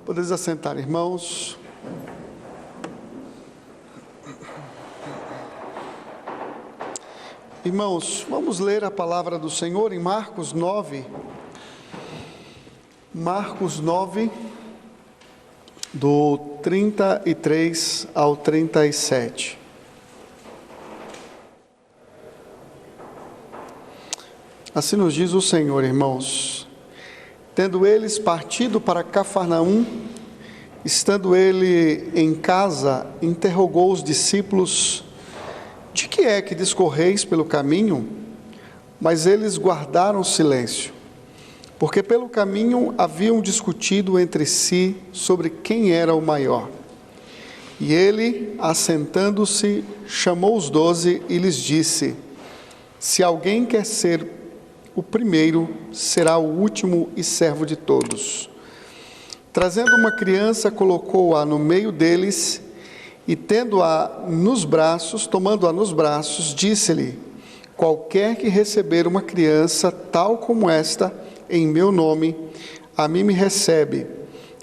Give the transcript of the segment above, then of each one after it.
Podeis assentar, irmãos. Irmãos, vamos ler a palavra do Senhor em Marcos 9. Marcos 9, do 33 ao 37. Assim nos diz o Senhor, irmãos. Tendo eles partido para Cafarnaum, estando ele em casa, interrogou os discípulos: de que é que discorreis pelo caminho? Mas eles guardaram silêncio, porque pelo caminho haviam discutido entre si sobre quem era o maior. E ele, assentando-se, chamou os 12 e lhes disse: se alguém quer ser o primeiro, será o último e servo de todos. Trazendo uma criança, colocou-a no meio deles, e tendo-a nos braços, tomando-a nos braços, disse-lhe: qualquer que receber uma criança tal como esta, em meu nome, a mim me recebe,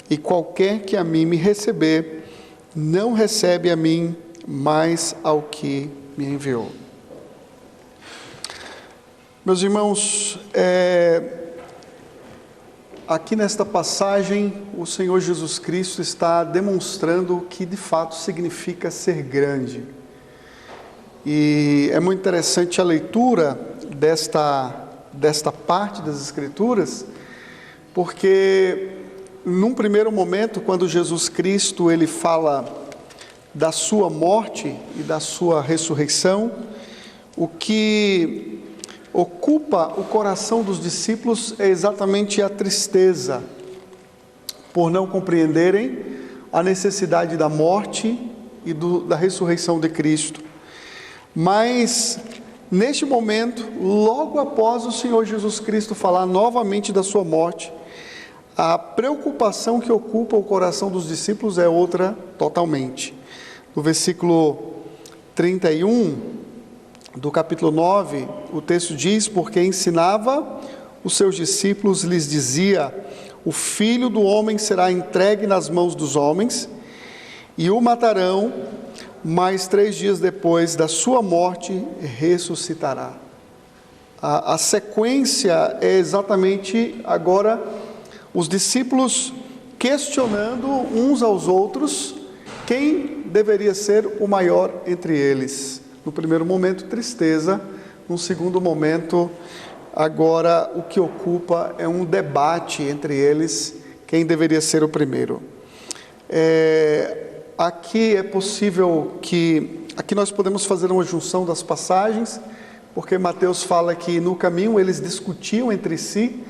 e qualquer que a mim me receber, não recebe a mim, mas ao que me enviou. Meus irmãos, aqui nesta passagem, o Senhor Jesus Cristo está demonstrando o que de fato significa ser grande. E é muito interessante a leitura desta parte das Escrituras, porque num primeiro momento, quando Jesus Cristo ele fala da sua morte e da sua ressurreição, o que ocupa o coração dos discípulos é exatamente a tristeza, por não compreenderem a necessidade da morte e da ressurreição de Cristo. Mas, neste momento, logo após o Senhor Jesus Cristo falar novamente da sua morte, a preocupação que ocupa o coração dos discípulos é outra totalmente. No versículo 31, do capítulo 9, o texto diz: porque ensinava os seus discípulos, lhes dizia: o Filho do Homem será entregue nas mãos dos homens, e o matarão, mas 3 dias depois da sua morte, ressuscitará. A sequência é exatamente agora os discípulos questionando uns aos outros quem deveria ser o maior entre eles. No primeiro momento, tristeza. No segundo momento, agora o que ocupa é um debate entre eles, quem deveria ser o primeiro. Aqui é possível que... Aqui nós podemos fazer uma junção das passagens, porque Mateus fala que no caminho eles discutiam entre si,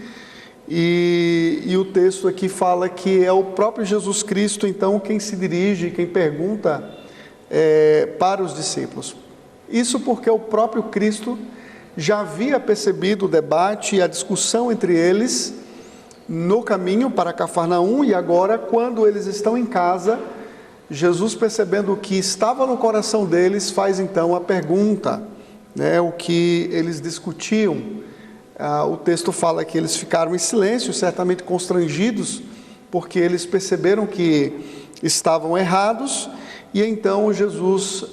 e o texto aqui fala que é o próprio Jesus Cristo, então, quem se dirige, quem pergunta para os discípulos. Isso porque o próprio Cristo já havia percebido o debate e a discussão entre eles no caminho para Cafarnaum, e agora, quando eles estão em casa, Jesus, percebendo o que estava no coração deles, faz então a pergunta, o que eles discutiam. O texto fala que eles ficaram em silêncio, certamente constrangidos, porque eles perceberam que estavam errados. E então Jesus,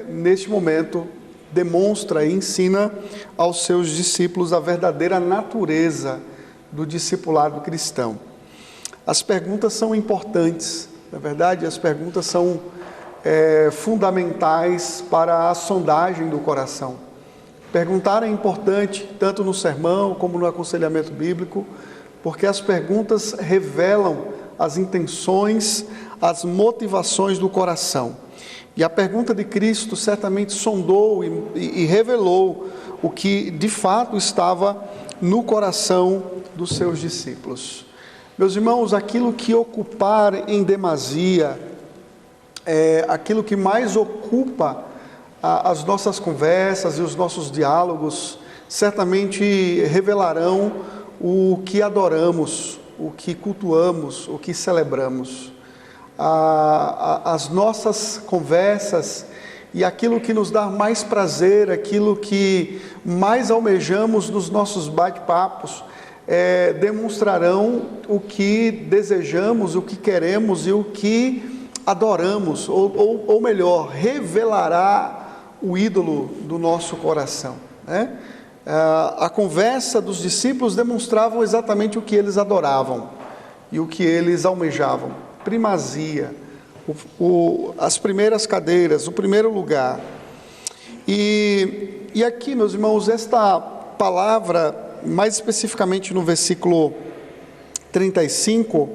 neste momento, demonstra e ensina aos seus discípulos a verdadeira natureza do discipulado cristão. As perguntas são importantes, na verdade, as perguntas são fundamentais para a sondagem do coração. Perguntar é importante, tanto no sermão como no aconselhamento bíblico, porque as perguntas revelam as intenções, as motivações do coração. E a pergunta de Cristo certamente sondou e revelou o que de fato estava no coração dos seus discípulos. Meus irmãos, aquilo que ocupar em demasia, aquilo que mais ocupa as nossas conversas e os nossos diálogos, certamente revelarão o que adoramos, o que cultuamos, o que celebramos. As nossas conversas e aquilo que nos dá mais prazer, aquilo que mais almejamos nos nossos bate-papos, demonstrarão o que desejamos, o que queremos e o que adoramos, ou melhor, revelará o ídolo do nosso coração, né? A conversa dos discípulos demonstrava exatamente o que eles adoravam e o que eles almejavam: primazia, as primeiras cadeiras, o primeiro lugar. E aqui, meus irmãos, esta palavra, mais especificamente no versículo 35,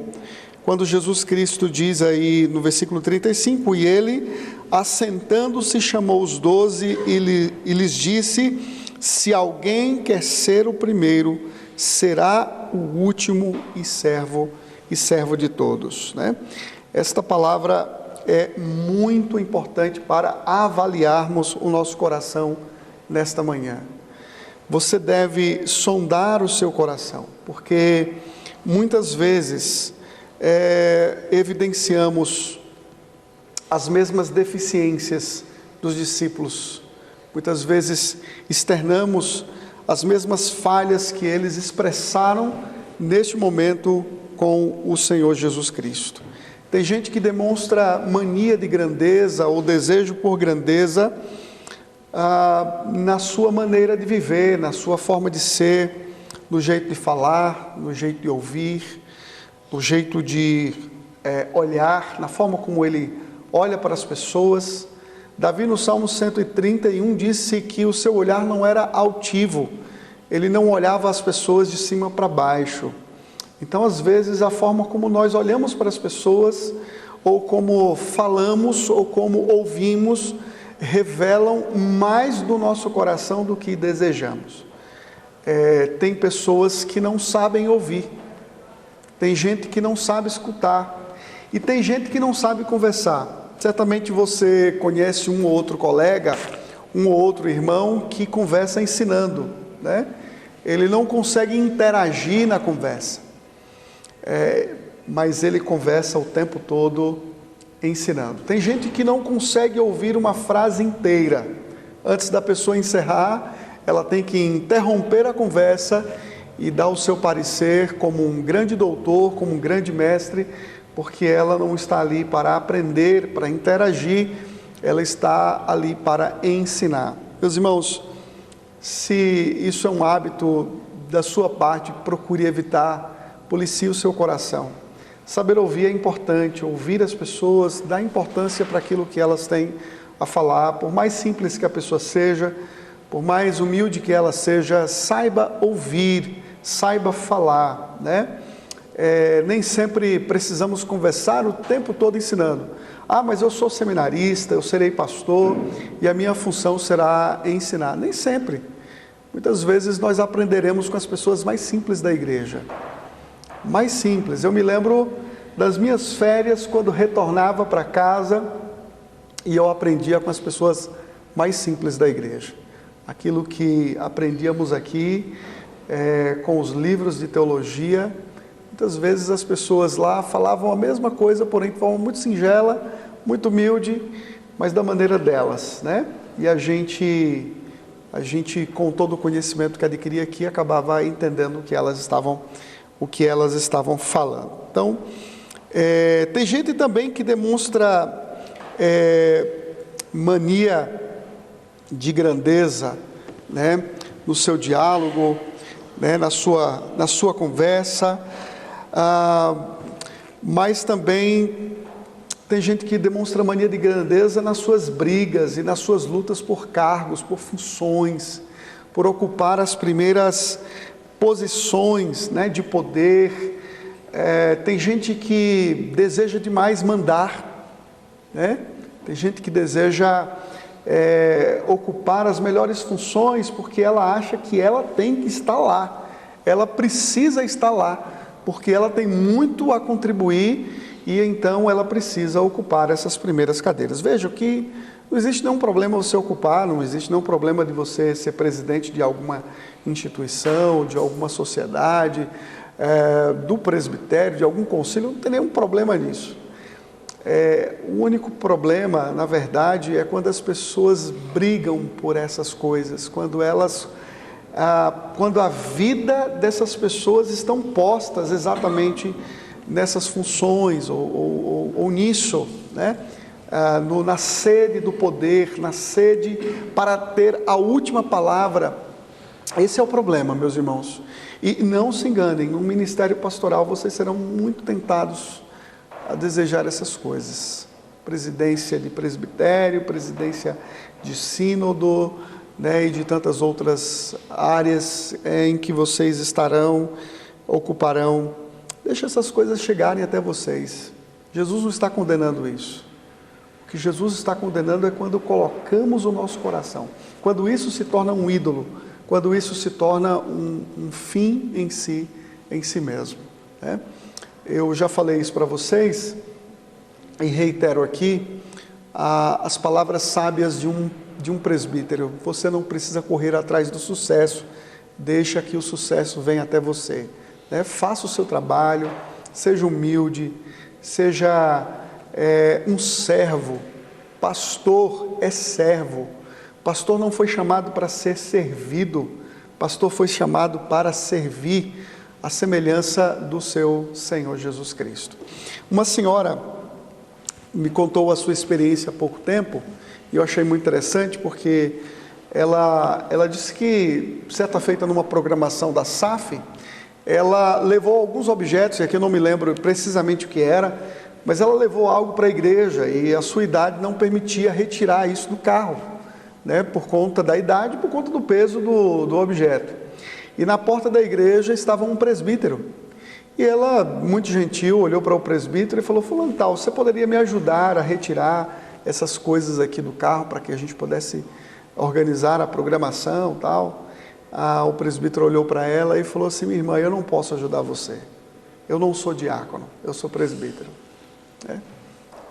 quando Jesus Cristo diz aí no versículo 35, e ele, assentando-se, chamou os 12 e lhes disse: se alguém quer ser o primeiro, será o último e servo de todos, né? Esta palavra é muito importante para avaliarmos o nosso coração nesta manhã. Você deve sondar o seu coração, porque muitas vezes evidenciamos as mesmas deficiências dos discípulos. Muitas vezes externamos as mesmas falhas que eles expressaram neste momento com o Senhor Jesus Cristo. Tem gente que demonstra mania de grandeza ou desejo por grandeza na sua maneira de viver, na sua forma de ser, no jeito de falar, no jeito de ouvir, no jeito de olhar, na forma como ele olha para as pessoas. Davi, no Salmo 131, disse que o seu olhar não era altivo, ele não olhava as pessoas de cima para baixo. Então, às vezes, a forma como nós olhamos para as pessoas, ou como falamos, ou como ouvimos, revelam mais do nosso coração do que desejamos. Tem pessoas que não sabem ouvir, tem gente que não sabe escutar, e tem gente que não sabe conversar. Certamente você conhece um ou outro colega, um ou outro irmão que conversa ensinando, né? Ele não consegue interagir na conversa, mas ele conversa o tempo todo ensinando. Tem gente que não consegue ouvir uma frase inteira. Antes da pessoa encerrar, ela tem que interromper a conversa e dar o seu parecer como um grande doutor, como um grande mestre, porque ela não está ali para aprender, para interagir, ela está ali para ensinar. Meus irmãos, se isso é um hábito da sua parte, procure evitar, policie o seu coração. Saber ouvir é importante, ouvir as pessoas, dar importância para aquilo que elas têm a falar, por mais simples que a pessoa seja, por mais humilde que ela seja, saiba ouvir, saiba falar, né? Nem sempre precisamos conversar o tempo todo ensinando. Mas eu sou seminarista, eu serei pastor e a minha função será ensinar. Nem sempre. Muitas vezes nós aprenderemos com as pessoas mais simples da igreja. Mais simples. Eu me lembro das minhas férias quando retornava para casa e eu aprendia com as pessoas mais simples da igreja. Aquilo que aprendíamos aqui com os livros de teologia. Muitas vezes as pessoas lá falavam a mesma coisa, porém de forma muito singela, muito humilde, mas da maneira delas, né? E a gente com todo o conhecimento que adquiria aqui, acabava entendendo o que elas estavam falando. Então, tem gente também que demonstra mania de grandeza, né? No seu diálogo, né? na sua conversa. Mas também tem gente que demonstra mania de grandeza nas suas brigas e nas suas lutas por cargos, por funções, por ocupar as primeiras posições, né, de poder. Tem gente que deseja demais mandar, né? Tem gente que deseja ocupar as melhores funções porque ela acha que ela tem que estar lá, ela precisa estar lá, porque ela tem muito a contribuir e então ela precisa ocupar essas primeiras cadeiras. Veja que não existe nenhum problema você ocupar, não existe nenhum problema de você ser presidente de alguma instituição, de alguma sociedade, do presbitério, de algum concílio, não tem nenhum problema nisso. O único problema, na verdade, é quando as pessoas brigam por essas coisas, quando elas quando a vida dessas pessoas estão postas exatamente nessas funções ou nisso, né? Na sede do poder, na sede para ter a última palavra. Esse é o problema, meus irmãos. E não se enganem, no ministério pastoral vocês serão muito tentados a desejar essas coisas. Presidência de presbitério, presidência de sínodo, né, e de tantas outras áreas em que vocês ocuparão. Deixa essas coisas chegarem até vocês. Jesus não está condenando isso. O que Jesus está condenando é quando colocamos o nosso coração, quando isso se torna um ídolo, quando isso se torna um fim em si mesmo, né? Eu já falei isso para vocês e reitero aqui as palavras sábias de um presbítero: você não precisa correr atrás do sucesso, deixa que o sucesso venha até você, né? Faça o seu trabalho, seja humilde, seja um servo. Pastor é servo. Pastor não foi chamado para ser servido, pastor foi chamado para servir, a semelhança do seu Senhor Jesus Cristo. Uma senhora me contou a sua experiência há pouco tempo, e eu achei muito interessante, porque ela disse que, certa feita numa programação da SAF, ela levou alguns objetos, e aqui eu não me lembro precisamente o que era, mas ela levou algo para a igreja, e a sua idade não permitia retirar isso do carro, né, por conta da idade, por conta do peso do objeto. E na porta da igreja estava um presbítero, e ela, muito gentil, olhou para o presbítero e falou: fulano tal, você poderia me ajudar a retirar essas coisas aqui do carro, para que a gente pudesse organizar a programação tal? O presbítero olhou para ela e falou assim: minha irmã, eu não posso ajudar você, eu não sou diácono, eu sou presbítero.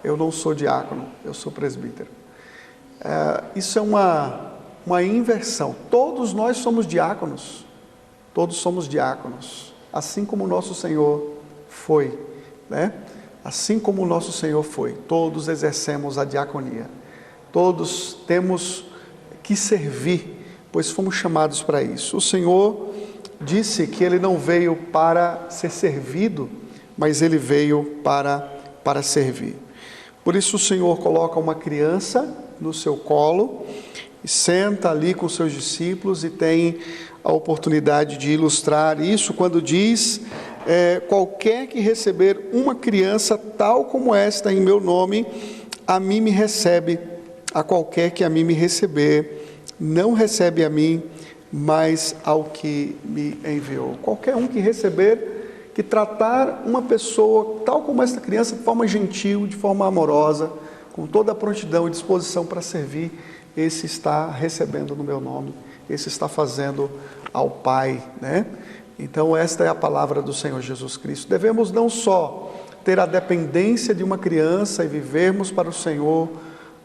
Eu não sou diácono, eu sou presbítero. Isso é uma inversão. Todos nós somos diáconos, assim como o nosso Senhor foi, né? Assim como o nosso Senhor foi, todos exercemos a diaconia, todos temos que servir, pois fomos chamados para isso. O Senhor disse que Ele não veio para ser servido, mas Ele veio para servir. Por isso o Senhor coloca uma criança no seu colo, e senta ali com seus discípulos e tem a oportunidade de ilustrar isso quando diz: qualquer que receber uma criança tal como esta em meu nome, a mim me recebe. A qualquer que a mim me receber, não recebe a mim, mas ao que me enviou. Qualquer um que receber, que tratar uma pessoa tal como esta criança, de forma gentil, de forma amorosa, com toda a prontidão e disposição para servir, esse está recebendo no meu nome, esse está fazendo ao Pai, né? Então esta é a palavra do Senhor Jesus Cristo. Devemos não só ter a dependência de uma criança e vivermos para o Senhor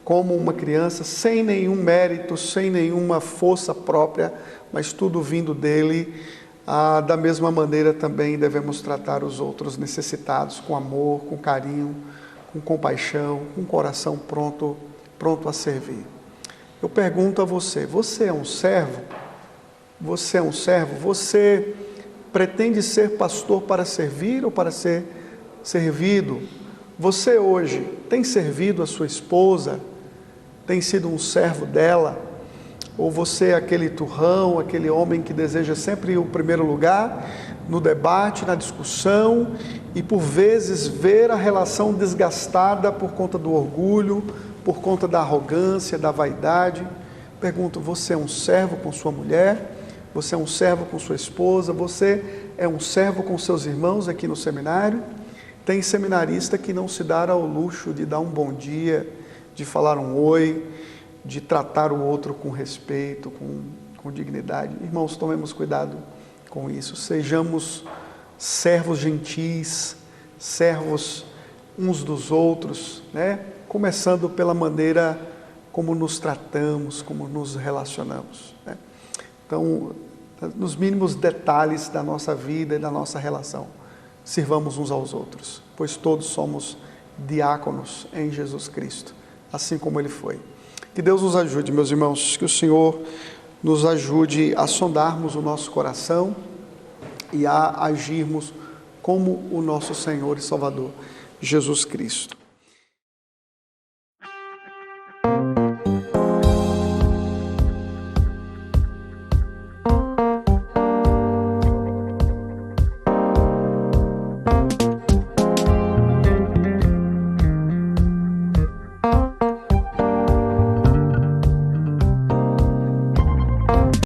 como uma criança, sem nenhum mérito, sem nenhuma força própria, mas tudo vindo dele. Da mesma maneira também devemos tratar os outros necessitados com amor, com carinho, com compaixão, com coração pronto a servir. Eu pergunto a você: você é um servo? Você é um servo? Você pretende ser pastor para servir ou para ser servido? Você hoje tem servido a sua esposa? Tem sido um servo dela? Ou você é aquele turrão, aquele homem que deseja sempre o primeiro lugar no debate, na discussão, e por vezes ver a relação desgastada por conta do orgulho, por conta da arrogância, da vaidade? Pergunto: você é um servo com sua mulher? Você é um servo com sua esposa? Você é um servo com seus irmãos aqui no seminário? Tem seminarista que não se dá ao luxo de dar um bom dia, de falar um oi, de tratar o outro com respeito, com dignidade. Irmãos, tomemos cuidado com isso. Sejamos servos gentis, servos uns dos outros, né? Começando pela maneira como nos tratamos, como nos relacionamos, né? Então, nos mínimos detalhes da nossa vida e da nossa relação, sirvamos uns aos outros, pois todos somos diáconos em Jesus Cristo, assim como Ele foi. Que Deus nos ajude, meus irmãos, que o Senhor nos ajude a sondarmos o nosso coração e a agirmos como o nosso Senhor e Salvador, Jesus Cristo.